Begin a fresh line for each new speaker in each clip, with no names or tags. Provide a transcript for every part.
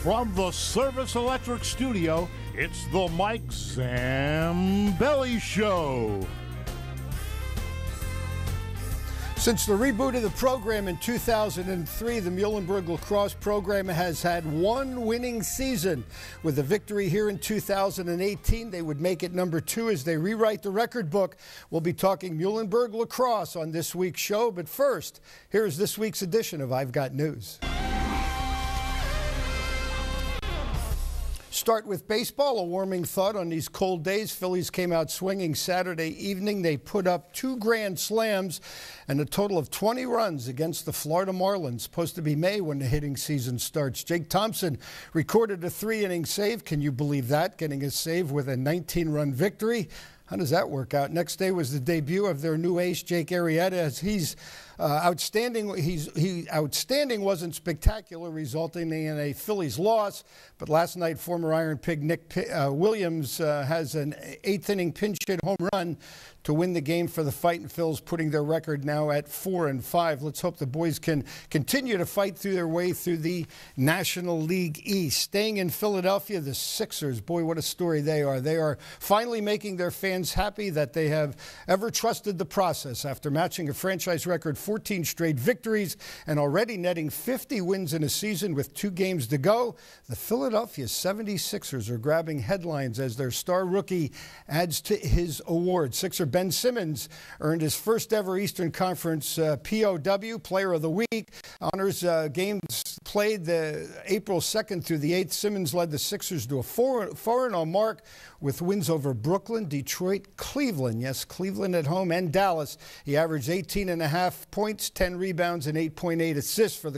From the Service Electric studio, it's the Mike Zambelli Show.
Since the reboot of the program in 2003, the Muhlenberg Lacrosse program has had one winning season. With a victory here in 2018, they would make it number 2 as they rewrite the record book. We'll be talking Muhlenberg Lacrosse on this week's show, but first, here's this week's edition of I've Got News. Start with baseball, a warming thought on these cold days. Phillies came out swinging Saturday evening. They put up 2 grand slams and a total of 20 runs against the Florida Marlins. Supposed to be May when the hitting season starts. Jake Thompson recorded a 3-inning save. Can you believe that? Getting a save with a 19-run victory. How does that work out? Next day was the debut of their new ace, Jake Arrieta, as he's outstanding. He outstanding wasn't spectacular, resulting in a Phillies loss. But last night, former Iron Pig Nick Williams has an 8th-inning pinch hit home run to win the game for the Fightin' Phils, putting their record now at 4-5. Let's hope the boys can continue to fight through their way through the National League East. Staying in Philadelphia, the Sixers, boy, what a story they are. They are finally making their fans happy that they have ever trusted the process after matching a franchise record 14 straight victories and already netting 50 wins in a season with 2 games to go. The Philadelphia 76ers are grabbing headlines as their star rookie adds to his award. Sixer Ben Simmons earned his first ever Eastern Conference POW, Player of the Week. Honors games played the April 2nd through the 8th. Simmons led the Sixers to a 4-0 mark with wins over Brooklyn, Detroit, Cleveland. Yes, Cleveland at home and Dallas. He averaged 18.5 points, 10 rebounds, and 8.8 assists for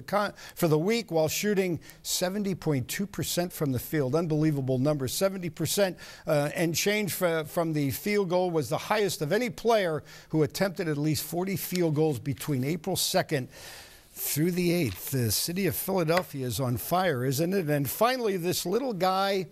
the week while shooting 70.2% from the field. Unbelievable number. 70% and change from the field goal was the highest of any player who attempted at least 40 field goals between April 2nd through the 8th. The city of Philadelphia is on fire, isn't it? And finally, this little guy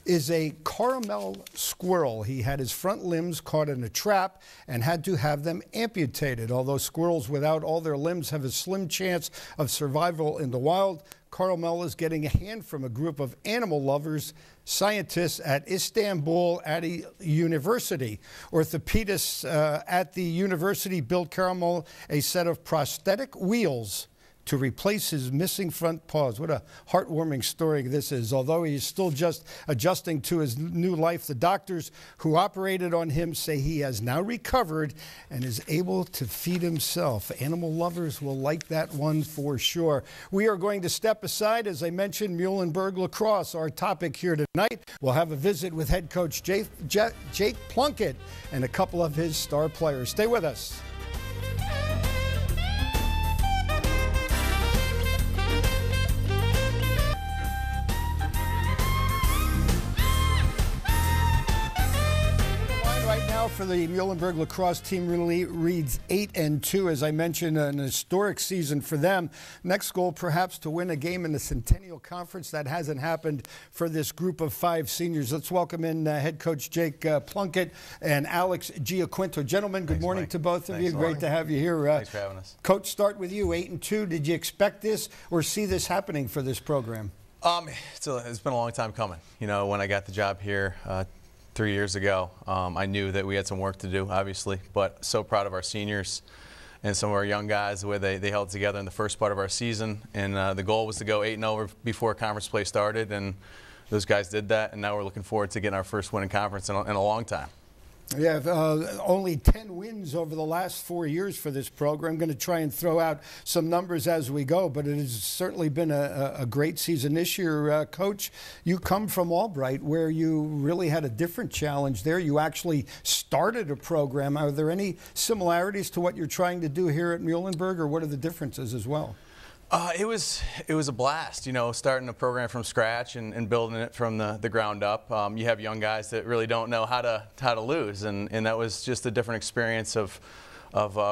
is a caramel squirrel. He had his front limbs caught in a trap and had to have them amputated. Although squirrels without all their limbs have a slim chance of survival in the wild, Caramel is getting a hand from a group of animal lovers, scientists at Istanbul at a university. Orthopedists at the university built Caramel a set of prosthetic wheels to replace his missing front paws. What a heartwarming story this is. Although he is still just adjusting to his new life, the doctors who operated on him say he has now recovered and is able to feed himself. Animal lovers will like that one for sure. We are going to step aside. As I mentioned, Muhlenberg Lacrosse, our topic here tonight. We'll have a visit with head coach Jake Plunket and a couple of his star players. Stay with us. For the Muhlenberg Lacrosse team really reads 8-2. As I mentioned, an historic season for them. Next goal, perhaps, to win a game in the Centennial Conference. That hasn't happened for this group of 5 seniors. Let's welcome in head coach Jake Plunket and Alex Giaquinto. Gentlemen, good morning to both of you. Great to have you here.
Thanks for having us.
Coach, start with you. 8-2. Did you expect this or see this happening for this program?
It's been a long time coming. You know, when I got the job here 3 years ago, I knew that we had some work to do, obviously, but so proud of our seniors and some of our young guys, the way they held together in the first part of our season. And the goal was to go 8-0 before conference play started, and those guys did that, and now we're looking forward to getting our first win in conference in a long time.
Yeah, only 10 wins over the last 4 years for this program. I'm going to try and throw out some numbers as we go, but it has certainly been a great season this year. Coach, you come from Albright, where you really had a different challenge there. You actually started a program. Are there any similarities to what you're trying to do here at Muhlenberg, or what are the differences as well?
It was a blast, you know, starting a program from scratch and building it from the ground up. You have young guys that really don't know how to lose, and that was just a different experience of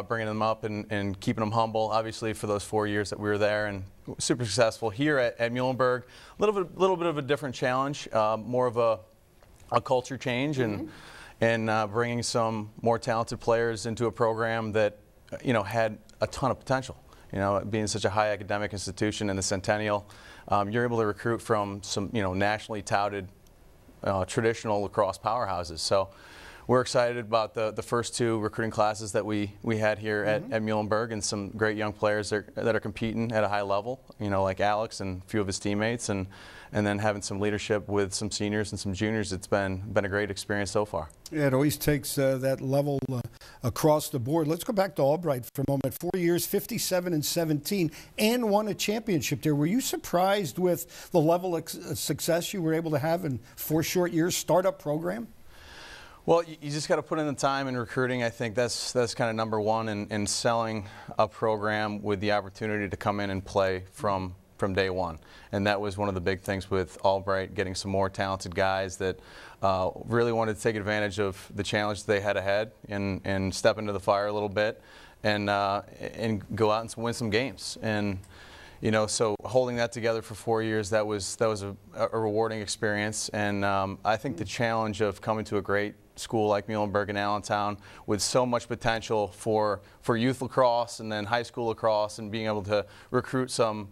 bringing them up and keeping them humble. Obviously, for those 4 years that we were there, and super successful here at Muhlenberg. A little bit of a different challenge, more of a culture change, and bringing some more talented players into a program that had a ton of potential. You know, being such a high academic institution in the Centennial, you're able to recruit from some nationally touted traditional lacrosse powerhouses. So we're excited about the first 2 recruiting classes that we had here at Muhlenberg, and some great young players that are competing at a high level, like Alex and a few of his teammates, and then having some leadership with some seniors and some juniors. It's been a great experience so far.
Yeah, it always takes that level across the board. Let's go back to Albright for a moment. 4 years, 57-17, and won a championship there. Were you surprised with the level of success you were able to have in 4 short years, startup program?
Well, you just got to put in the time in recruiting. I think that's kind of number one, in selling a program with the opportunity to come in and play from day one. And that was one of the big things with Albright, getting some more talented guys that really wanted to take advantage of the challenge they had ahead and step into the fire a little bit and go out and win some games. And so holding that together for 4 years, that was a rewarding experience. And I think the challenge of coming to a great school like Muhlenberg in Allentown with so much potential for youth lacrosse and then high school lacrosse, and being able to recruit some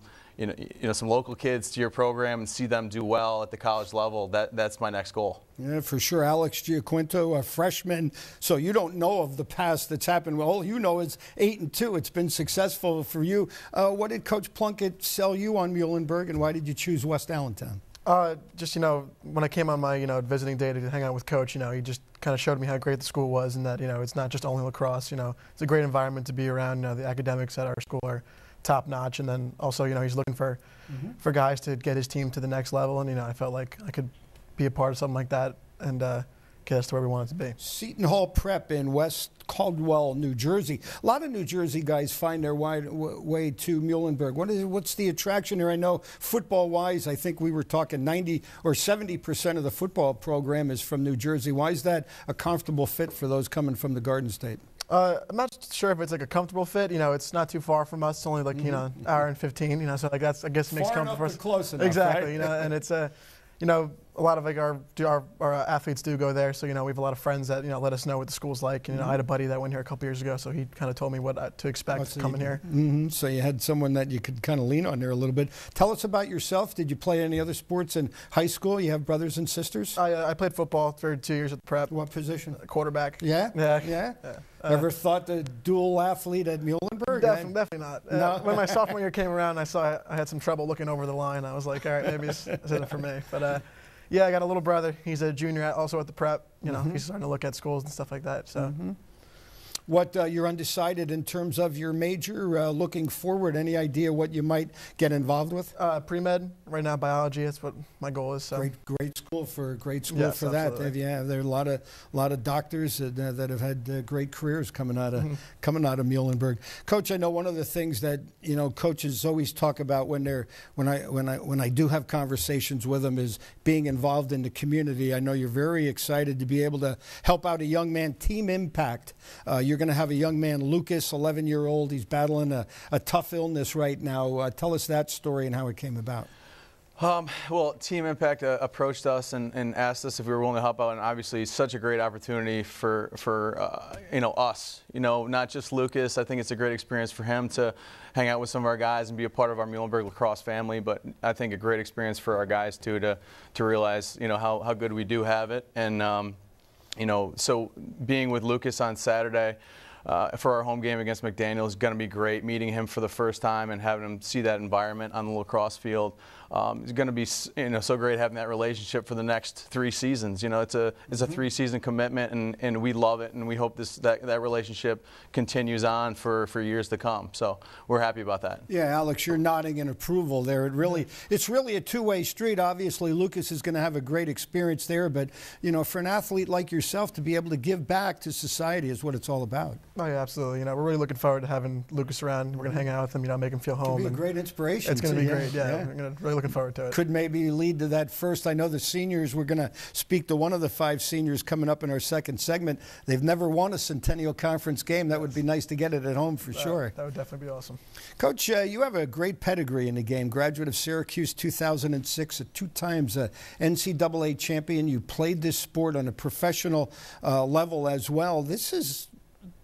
some local kids to your program and see them do well at the college level, that's my next goal.
Yeah, for sure. Alex Giaquinto, a freshman, so you don't know of the past that's happened. All you know is 8-2. It's been successful for you. What did Coach Plunkett sell you on Muhlenberg, and why did you choose West Allentown?
Just, when I came on my, visiting day to hang out with Coach, he just kind of showed me how great the school was, and that, it's not just only lacrosse. It's a great environment to be around. The academics at our school are top notch, and then also, he's looking for guys to get his team to the next level, and, I felt like I could be a part of something like that and get us to where we wanted to be. Seton
Hall Prep in West Caldwell, New Jersey. A lot of New Jersey guys find their way to Muhlenberg. What's the attraction here? I know football-wise, I think we were talking 90 or 70% of the football program is from New Jersey. Why is that a comfortable fit for those coming from the Garden State?
I'm not sure if it's like a comfortable fit. It's not too far from us. It's only like hour and 15. So like that's, I guess, makes it comfortable for us.
Close enough,
exactly.
Right?
And it's a lot of like our athletes do go there. So we have a lot of friends that let us know what the school's like. And I had a buddy that went here a couple years ago, so he kind of told me what to expect coming here.
So you had someone that you could kind of lean on there a little bit. Tell us about yourself. Did you play any other sports in high school? You have brothers and sisters?
I played football for 2 years at the prep.
What position?
Quarterback.
Yeah. Ever thought the dual athlete at Muhlenberg?
Definitely not.
No.
When my sophomore year came around, I saw I had some trouble looking over the line. I was like, all right, maybe this isn't for me. But yeah, I got a little brother. He's a junior also at the prep. He's starting to look at schools and stuff like that. So.
What you're undecided in terms of your major, looking forward, any idea what you might get involved with?
Pre-med, right now biology, that's what my goal is. So.
Great school for
yes,
that.
Absolutely.
There are a lot of doctors that have had great careers coming out of Muhlenberg. Coach, I know one of the things that coaches always talk about when I do have conversations with them is being involved in the community. I know you're very excited to be able to help out a young man, team impact. You're going to have a young man, Lucas, 11-year-old. He's battling a tough illness right now. Tell us that story and how it came about.
Well, Team Impact approached us and asked us if we were willing to help out, and obviously it's such a great opportunity for us. Not just Lucas. I think it's a great experience for him to hang out with some of our guys and be a part of our Muhlenberg lacrosse family. But I think a great experience for our guys too to realize how good we do have it. And so being with Lucas on Saturday for our home game against McDaniel is going to be great. Meeting him for the first time and having him see that environment on the lacrosse field is going to be so great, having that relationship for the next 3 seasons. It's a 3-season commitment, and we love it, and we hope that relationship continues on for years to come. So we're happy about that.
Yeah, Alex, you're nodding in approval there. It's really a two-way street. Obviously, Lucas is going to have a great experience there, but for an athlete like yourself to be able to give back to society is what it's all about.
Oh yeah, absolutely. We're really looking forward to having Lucas around. We're going to hang out with him, make him feel home.
It'll be a great inspiration.
It's going to be great. Yeah, we're really looking forward to it.
Could maybe lead to that first. I know the seniors, we're going to speak to one of the 5 seniors coming up in our second segment. They've never won a Centennial Conference game. That would be nice to get it at home for sure.
That would definitely be awesome.
Coach, you have a great pedigree in the game. Graduate of Syracuse 2006, a 2 times NCAA champion. You played this sport on a professional level as well. This is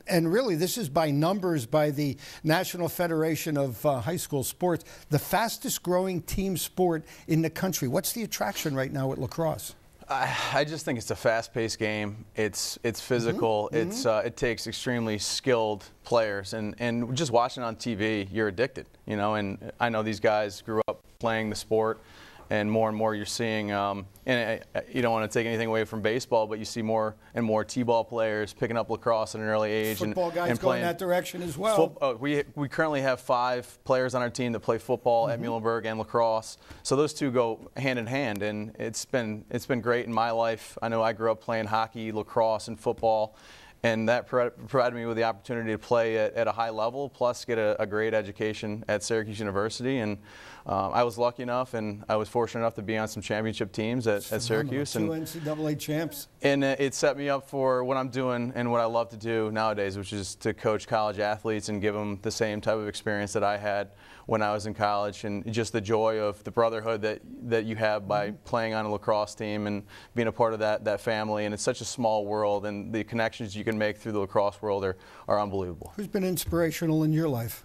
and really this is by numbers by the National Federation of High School Sports, the fastest growing team sport in the country. What's the attraction right now at lacrosse?
I just think it's a fast-paced game. It's physical. It takes extremely skilled players, and just watching on TV, you're addicted. You know, and I know these guys grew up playing the sport, and more you're seeing. And you don't want to take anything away from baseball, but you see more and more t-ball players picking up lacrosse at an early age.
Football guys
and
going that direction as well.
We currently have 5 players on our team that play football at Muhlenberg and lacrosse. So those two go hand in hand, and it's been great in my life. I know I grew up playing hockey, lacrosse, and football. And that provided me with the opportunity to play at a high level, plus get a great education at Syracuse University. And I was lucky enough, and I was fortunate enough to be on some championship teams at Syracuse.
2 NCAA champs.
And it set me up for what I'm doing and what I love to do nowadays, which is to coach college athletes and give them the same type of experience that I had when I was in college, and just the joy of the brotherhood that you have by playing on a lacrosse team and being a part of that family. And it's such a small world, and the connections you can make through the lacrosse world are unbelievable.
Who's been inspirational in your life?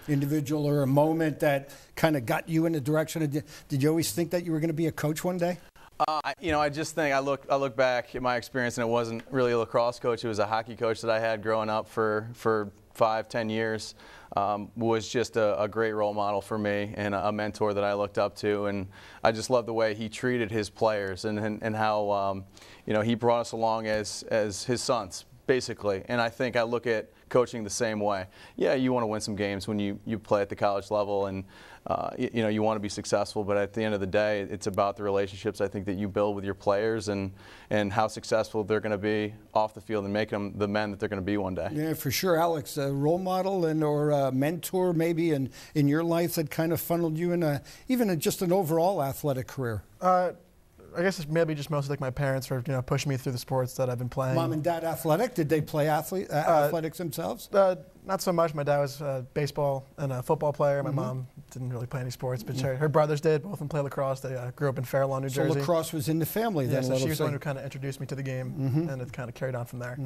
Individual or a moment that kind of got you in the direction of, did you always think that you were going to be a coach one day?
I just think I look back at my experience, and it wasn't really a lacrosse coach. It was a hockey coach that I had growing up for 5-10 years. Was just a great role model for me and a mentor that I looked up to, and I just love the way he treated his players and how he brought us along as his sons, basically. And I think I look at coaching the same way. Yeah, you want to win some games when you play at the college level, and you want to be successful, but at the end of the day, it's about the relationships I think that you build with your players and how successful they're going to be off the field and make them the men that they're going to be one day.
Yeah, for sure. Alex, a role model or a mentor maybe in your life that kind of funneled you in even just an overall athletic career?
I guess it's maybe just mostly like my parents for pushing me through the sports that I've been playing.
Mom and dad athletic? Did they play athletics themselves?
Not so much. My dad was a baseball and a football player. My mom didn't really play any sports, but her brothers did. Both of them play lacrosse. They grew up in Fair Lawn, New Jersey.
So lacrosse was in the family then.
Yeah, so she was the one who kind of introduced me to the game, and it kind of carried on from there.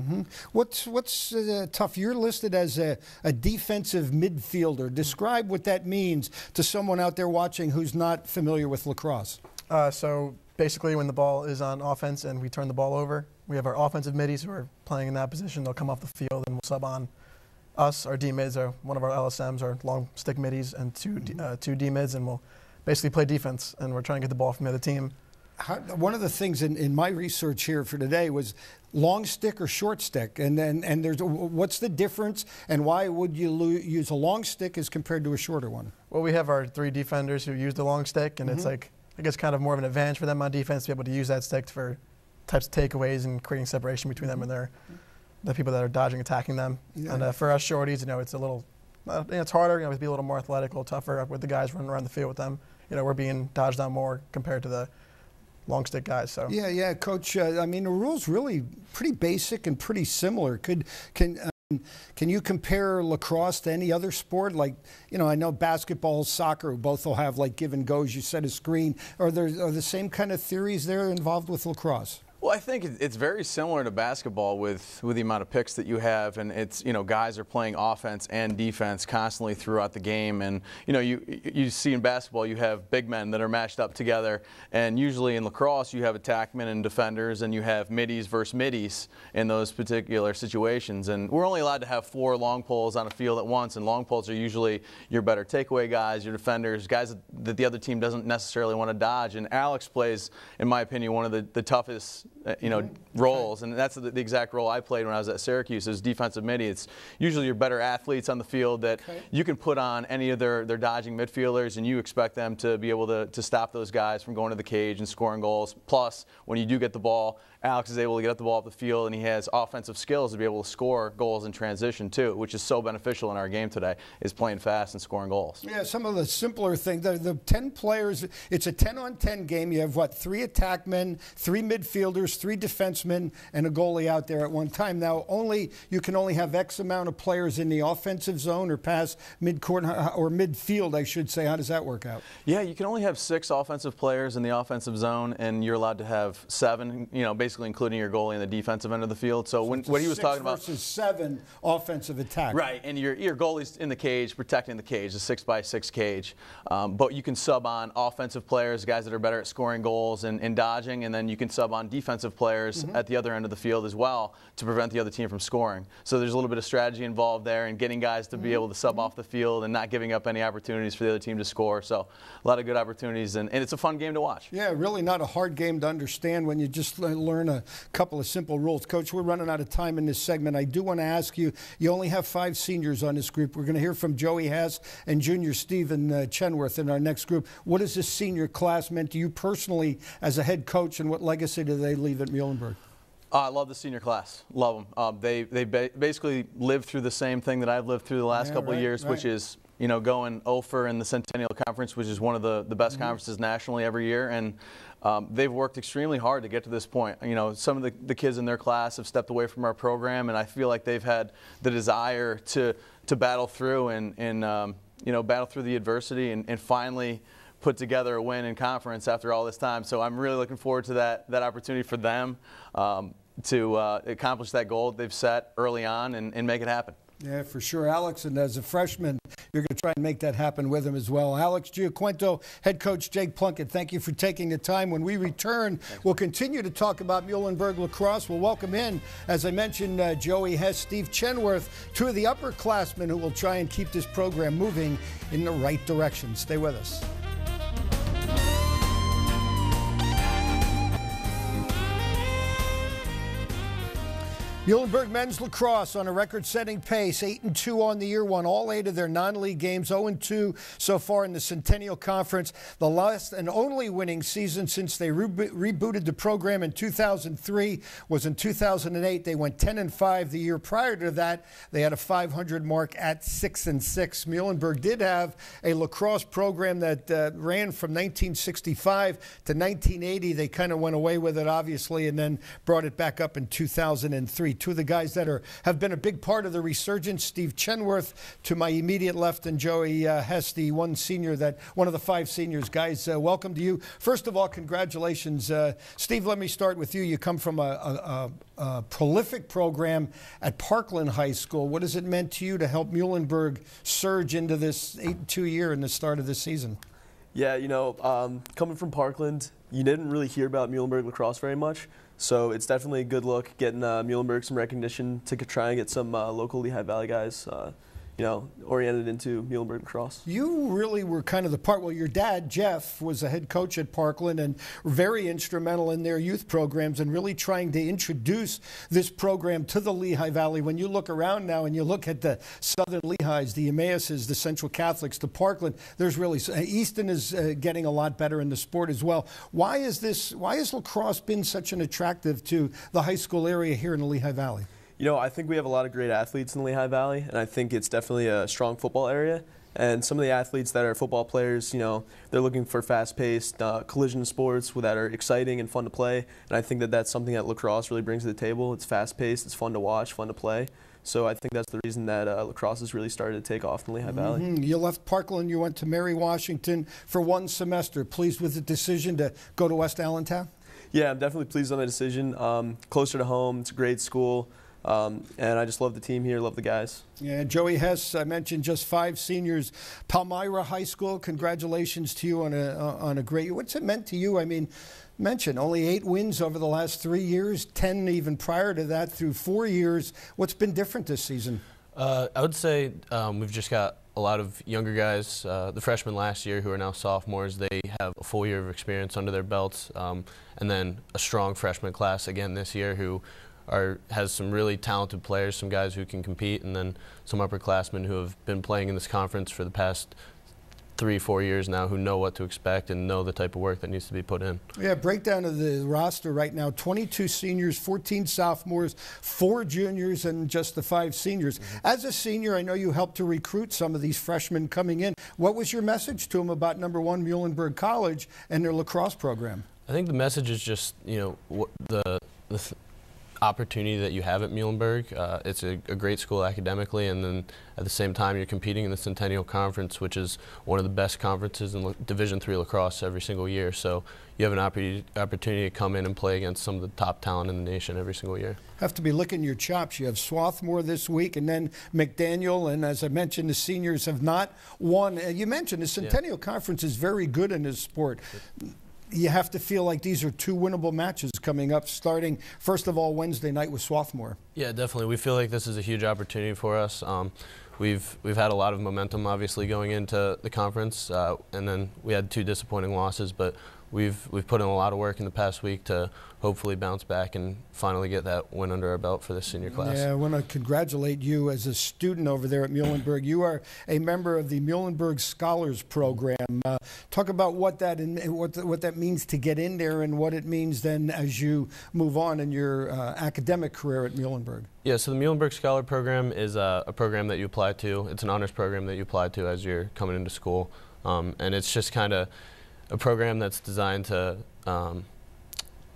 What's tough? You're listed as a defensive midfielder. Describe what that means to someone out there watching who's not familiar with lacrosse.
So basically, when the ball is on offense and we turn the ball over, we have our offensive middies who are playing in that position. They'll come off the field and we'll sub on us. Our D-mids are one of our LSMs, our long stick middies, and two D-mids, and we'll basically play defense, and we're trying to get the ball from the other team.
One of the things in my research here for today was long stick or short stick, and there's what's the difference, and why would you use a long stick as compared to a shorter one?
Well, we have our 3 defenders who use the long stick, and it's like, I guess, kind of more of an advantage for them on defense to be able to use that stick for types of takeaways and creating separation between them and the people that are dodging, attacking them. Yeah. And for us shorties, it's a little, it's harder. To be a little more athletic, a little tougher with the guys running around the field with them. We're being dodged on more compared to the long stick guys. So
yeah, Coach. I mean, the rules really pretty basic and pretty similar. Can you compare lacrosse to any other sport? Like, I know basketball, soccer, both will have like give and goes. You set a screen. Are the same kind of theories there involved with lacrosse?
Well, I think it's very similar to basketball with the amount of picks that you have, and it's guys are playing offense and defense constantly throughout the game, and you see in basketball you have big men that are matched up together, and usually in lacrosse you have attackmen and defenders, and you have middies versus middies in those particular situations, and we're only allowed to have 4 long poles on a field at once, and long poles are usually your better takeaway guys, your defenders, guys that the other team doesn't necessarily want to dodge, and Alex plays, in my opinion, one of the toughest roles, and that's the exact role I played when I was at Syracuse as defensive midi. It's usually your better athletes on the field that you can put on any of their dodging midfielders, and you expect them to be able to stop those guys from going to the cage and scoring goals. Plus, when you do get the ball, Alex is able to get the ball up the field, and he has offensive skills to be able to score goals in transition too, which is so beneficial in our game today, is playing fast and scoring goals. Yeah,
some of the simpler things, the 10 players, it's a 10-on-10 game. You have, 3 attackmen, 3 midfielders, 3 defensemen, and a goalie out there at one time. Now, you can only have X amount of players in the offensive zone or past midcourt or midfield, I should say. How does that work out?
Yeah, you can only have 6 offensive players in the offensive zone, and you're allowed to have 7, basically including your goalie in the defensive end of the field. So what he was talking about,
versus 7 offensive attack.
Right, and your goalie's in the cage, protecting the cage, a 6x6 cage. But you can sub on offensive players, guys that are better at scoring goals and dodging, and then you can sub on defensive players at the other end of the field as well to prevent the other team from scoring. So there's a little bit of strategy involved there and getting guys to be able to sub off the field and not giving up any opportunities for the other team to score. So a lot of good opportunities, and it's a fun game to watch.
Yeah, really not a hard game to understand when you just learn a couple of simple rules. Coach, we're running out of time in this segment. I do want to ask you, you only have 5 seniors on this group. We're going to hear from Joey Hess and junior Steve Chenworth in our next group. What has this senior class meant to you personally as a head coach, and what legacy do they leave at Muhlenberg?
I love the senior class. Love them. They basically lived through the same thing that I've lived through the last couple of years, which is going 0 in the Centennial Conference, which is one of the best conferences nationally every year. And they've worked extremely hard to get to this point. Some of the kids in their class have stepped away from our program, and I feel like they've had the desire to battle through and battle through the adversity and finally put together a win in conference after all this time. So I'm really looking forward to that opportunity for them to accomplish that goal they've set early on and make it happen.
Yeah, for sure, Alex. And as a freshman, you're going to try and make that happen with him as well. Alex Giaquinto, head coach Jake Plunket, thank you for taking the time. When we return, we'll continue to talk about Muhlenberg Lacrosse. We'll welcome in, as I mentioned, Joey Hess, Steve Chenworth, 2 of the upperclassmen who will try and keep this program moving in the right direction. Stay with us. Muhlenberg men's lacrosse on a record-setting pace, 8-2 on the year, won all 8 of their non-league games, 0-2 so far in the Centennial Conference. The last and only winning season since they rebooted the program in 2003 was in 2008. They went 10-5. The year prior to that, they had a 500 mark at 6-6. Muhlenberg did have a lacrosse program that ran from 1965 to 1980. They kind of went away with it, obviously, and then brought it back up in 2003. 2 of the guys that have been a big part of the resurgence, Steve Chenworth to my immediate left, and Joey Hess, the one of the 5 seniors. Guys, welcome to you. First of all, congratulations. Steve, let me start with you. You come from a prolific program at Parkland High School. What has it meant to you to help Muhlenberg surge into this 8-2 year in the start of this season?
Yeah, coming from Parkland, you didn't really hear about Muhlenberg lacrosse very much. So it's definitely a good look getting Muhlenberg some recognition to try and get some local Lehigh Valley guys, oriented into Muhlenberg lacrosse. You
really were kind of the part. Well, your dad, Jeff, was a head coach at Parkland and very instrumental in their youth programs and really trying to introduce this program to the Lehigh Valley. When you look around now and you look at the Southern Lehighs, the Emmaus's, the Central Catholics, the Parkland, there's really Easton is getting a lot better in the sport as well. Why has lacrosse been such an attractive to the high school area here in the Lehigh Valley?
I think we have a lot of great athletes in the Lehigh Valley, and I think it's definitely a strong football area. And some of the athletes that are football players, they're looking for fast-paced collision sports that are exciting and fun to play. And I think that that's something that lacrosse really brings to the table. It's fast-paced, it's fun to watch, fun to play. So I think that's the reason that lacrosse has really started to take off in the Lehigh Valley.
You left Parkland, you went to Mary Washington for 1 semester. Pleased with the decision to go to West Allentown?
Yeah, I'm definitely pleased on the decision. Closer to home, it's a great school. And I just love the team here, love the guys.
Yeah, Joey Hess, I mentioned just 5 seniors. Palmyra High School, congratulations to you on a great. What's it meant to you? I mean, mention only 8 wins over the last 3 years, 10 even prior to that through 4 years. What's been different this season?
I would say we've just got a lot of younger guys, the freshmen last year who are now sophomores. They have a full year of experience under their belts, and then a strong freshman class again this year who has some really talented players, some guys who can compete, and then some upperclassmen who have been playing in this conference for the past 3-4 years now who know what to expect and know the type of work that needs to be put in.
Yeah, breakdown of the roster right now, 22 seniors, 14 sophomores, 4 juniors, and just the 5 seniors. As a senior, I know you helped to recruit some of these freshmen coming in. What was your message to them about #1 Muhlenberg College and their lacrosse program?
I think the message is just, the opportunity that you have at Muhlenberg. It's a great school academically, and then at the same time you're competing in the Centennial Conference, which is one of the best conferences in Division III lacrosse every single year. So you have an opportunity to come in and play against some of the top talent in the nation every single year.
Have to be licking your chops. You have Swarthmore this week, and then McDaniel, and as I mentioned, the seniors have not won. You mentioned the Centennial Conference is very good in this sport. You have to feel like these are two winnable matches coming up, starting, first of all, Wednesday night with Swarthmore. Yeah,
definitely. We feel like this is a huge opportunity for us. We've had a lot of momentum, obviously, going into the conference, and then we had 2 disappointing losses, but we've put in a lot of work in the past week to hopefully bounce back and finally get that win under our belt for this senior class.
Yeah, I want to congratulate you as a student over there at Muhlenberg. You are a member of the Muhlenberg Scholars Program. Talk about what that what that means to get in there, and what it means then as you move on in your academic career at Muhlenberg.
Yeah, so the Muhlenberg Scholar Program is a program that you apply to. It's an honors program that you apply to as you're coming into school, and it's just kind of a program that's designed to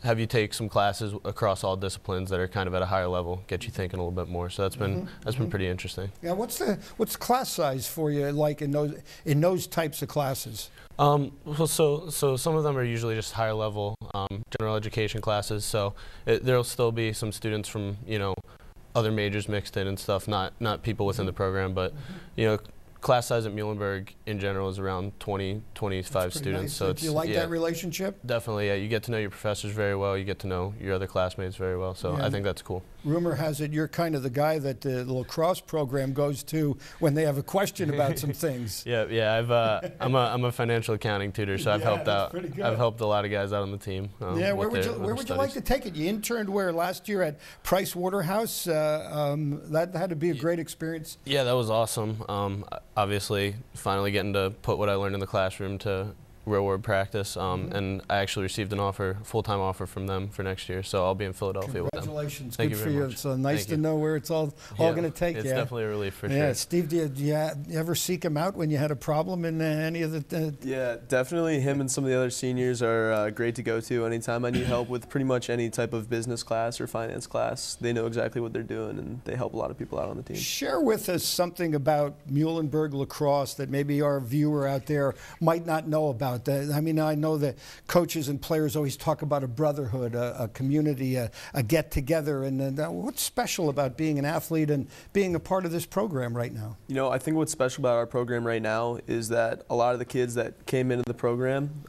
have you take some classes across all disciplines that are kind of at a higher level, get you thinking a little bit more. So that's been pretty interesting. Yeah,
what's the class size for you like in those types of classes?
Well, so some of them are usually just higher level general education classes. So there'll still be some students from other majors mixed in and stuff, not people within the program, but class size at Muhlenberg in general is around 20-25 students.
Nice. So do you like that relationship?
Definitely, yeah. You get to know your professors very well. You get to know your other classmates very well. So I think that's cool.
Rumor has it you're kind of the guy that the lacrosse program goes to when they have a question about some things.
Yeah. I'm a financial accounting tutor, so I've helped out. I've helped a lot of guys out on the team.
Where would you like to take it? You interned where last year at Price Waterhouse? That had to be a great experience.
Yeah, that was awesome. Obviously, finally getting to put what I learned in the classroom to real world practice, and I actually received an offer, full-time offer from them for next year, so I'll be in Philadelphia with them.
Congratulations, good for you. It's nice to know where it's all going to take you.
It's definitely a relief for sure.
Yeah, Steve, did you ever seek him out when you had a problem in any of the?
Yeah, definitely. Him and some of the other seniors are great to go to anytime I need help with pretty much any type of business class or finance class. They know exactly what they're doing, and they help a lot of people out on the team.
Share with us something about Muhlenberg lacrosse that maybe our viewer out there might not know about. I mean, I know that coaches and players always talk about a brotherhood, a community, a get-together. And what's special about being an athlete and being a part of this program right now?
I think what's special about our program right now is that a lot of the kids that came into the program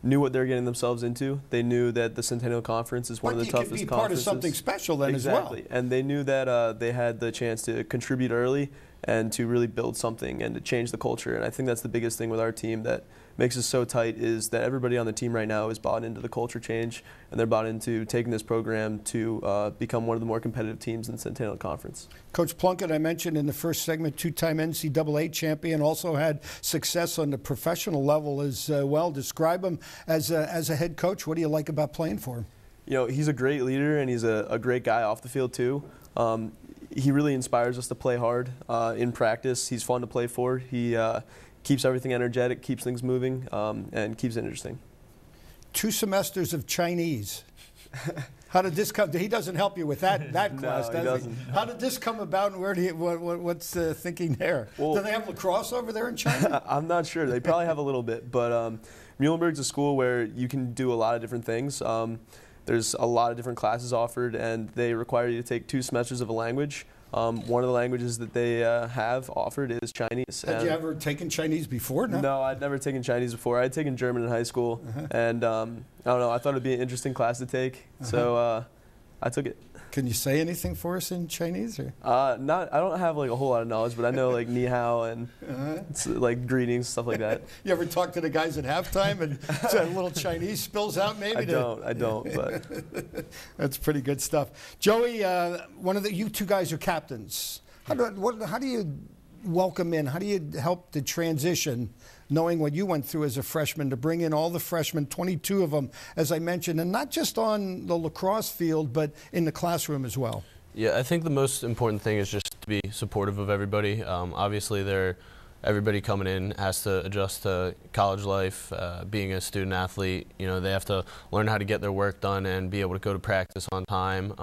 knew what they're getting themselves into. They knew that the Centennial Conference is one of the toughest conferences.
But you could be part of something special then as well.
Exactly. And they knew that they had the chance to contribute early and to really build something and to change the culture. And I think that's the biggest thing with our team that makes us so tight, is that everybody on the team right now is bought into the culture change, and they're bought into taking this program to become one of the more competitive teams in the Centennial Conference.
Coach Plunkett, I mentioned in the first segment, 2-time NCAA champion, also had success on the professional level as well. Describe him as a head coach. What do you like about playing for him?
He's a great leader, and he's a great guy off the field too. He really inspires us to play hard in practice. He's fun to play for. He keeps everything energetic, keeps things moving, and keeps it interesting.
2 semesters of Chinese. How did this come? He doesn't help you with that class, does he? How did this come about, and where do you, what's the thinking there? Well, do they have lacrosse over there in China?
I'm not sure. They probably have a little bit, but Muhlenberg's a school where you can do a lot of different things. There's a lot of different classes offered, and they require you to take 2 semesters of a language. One of the languages that they have offered is Chinese.
Had you ever taken Chinese before?
No, I'd never taken Chinese before. I had taken German in high school, and I don't know, I thought it'd be an interesting class to take, so I took it.
Can you say anything for us in Chinese? Or?
I don't have like a whole lot of knowledge, but I know like ni hao and it's, like greetings, stuff like that.
You ever talk to the guys at halftime and a little Chinese spills out maybe?
I don't, but.
That's pretty good stuff. Joey, you 2 guys are captains. How do you welcome in? How do you help the transition, knowing what you went through as a freshman, to bring in all the freshmen, 22 of them, as I mentioned, and not just on the lacrosse field, but in the classroom as well?
Yeah, I think the most important thing is just to be supportive of everybody. Obviously, there everybody coming in has to adjust to college life, being a student athlete. You know, they have to learn how to get their work done and be able to go to practice on time,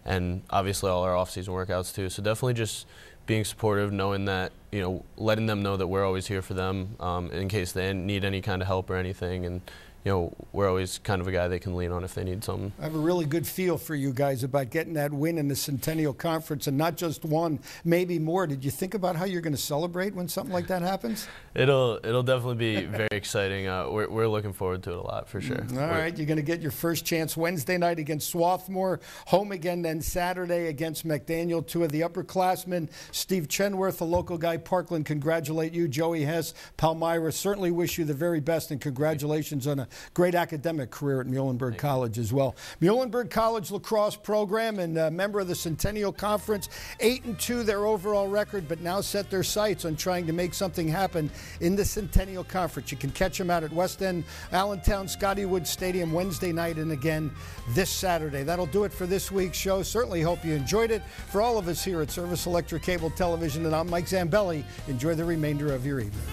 and obviously all our off-season workouts too. So definitely just being supportive, knowing that, you know, letting them know that we're always here for them in case they need any kind of help or anything. And you know, we're always kind of a guy they can lean on if they need something.
I have a really good feel for you guys about getting that win in the Centennial Conference, and not just one, maybe more. Did you think about how you're going to celebrate when something like that happens?
It'll definitely be very exciting. We're looking forward to it a lot, for sure.
All right, you're going to get your first chance Wednesday night against Swarthmore, home again then Saturday against McDaniel. Two of the upperclassmen, Steve Chenworth, a local guy, Parkland, congratulate you. Joey Hess, Palmyra, certainly wish you the very best, and congratulations on a great academic career at Muhlenberg College as well. Muhlenberg College lacrosse program and a member of the Centennial Conference, 8-2 their overall record, but now set their sights on trying to make something happen in the Centennial Conference. You can catch them out at West End, Allentown, Scottywood Stadium Wednesday night and again this Saturday. That'll do it for this week's show. Certainly hope you enjoyed it. For all of us here at Service Electric Cable Television, and I'm Mike Zambelli, enjoy the remainder of your evening.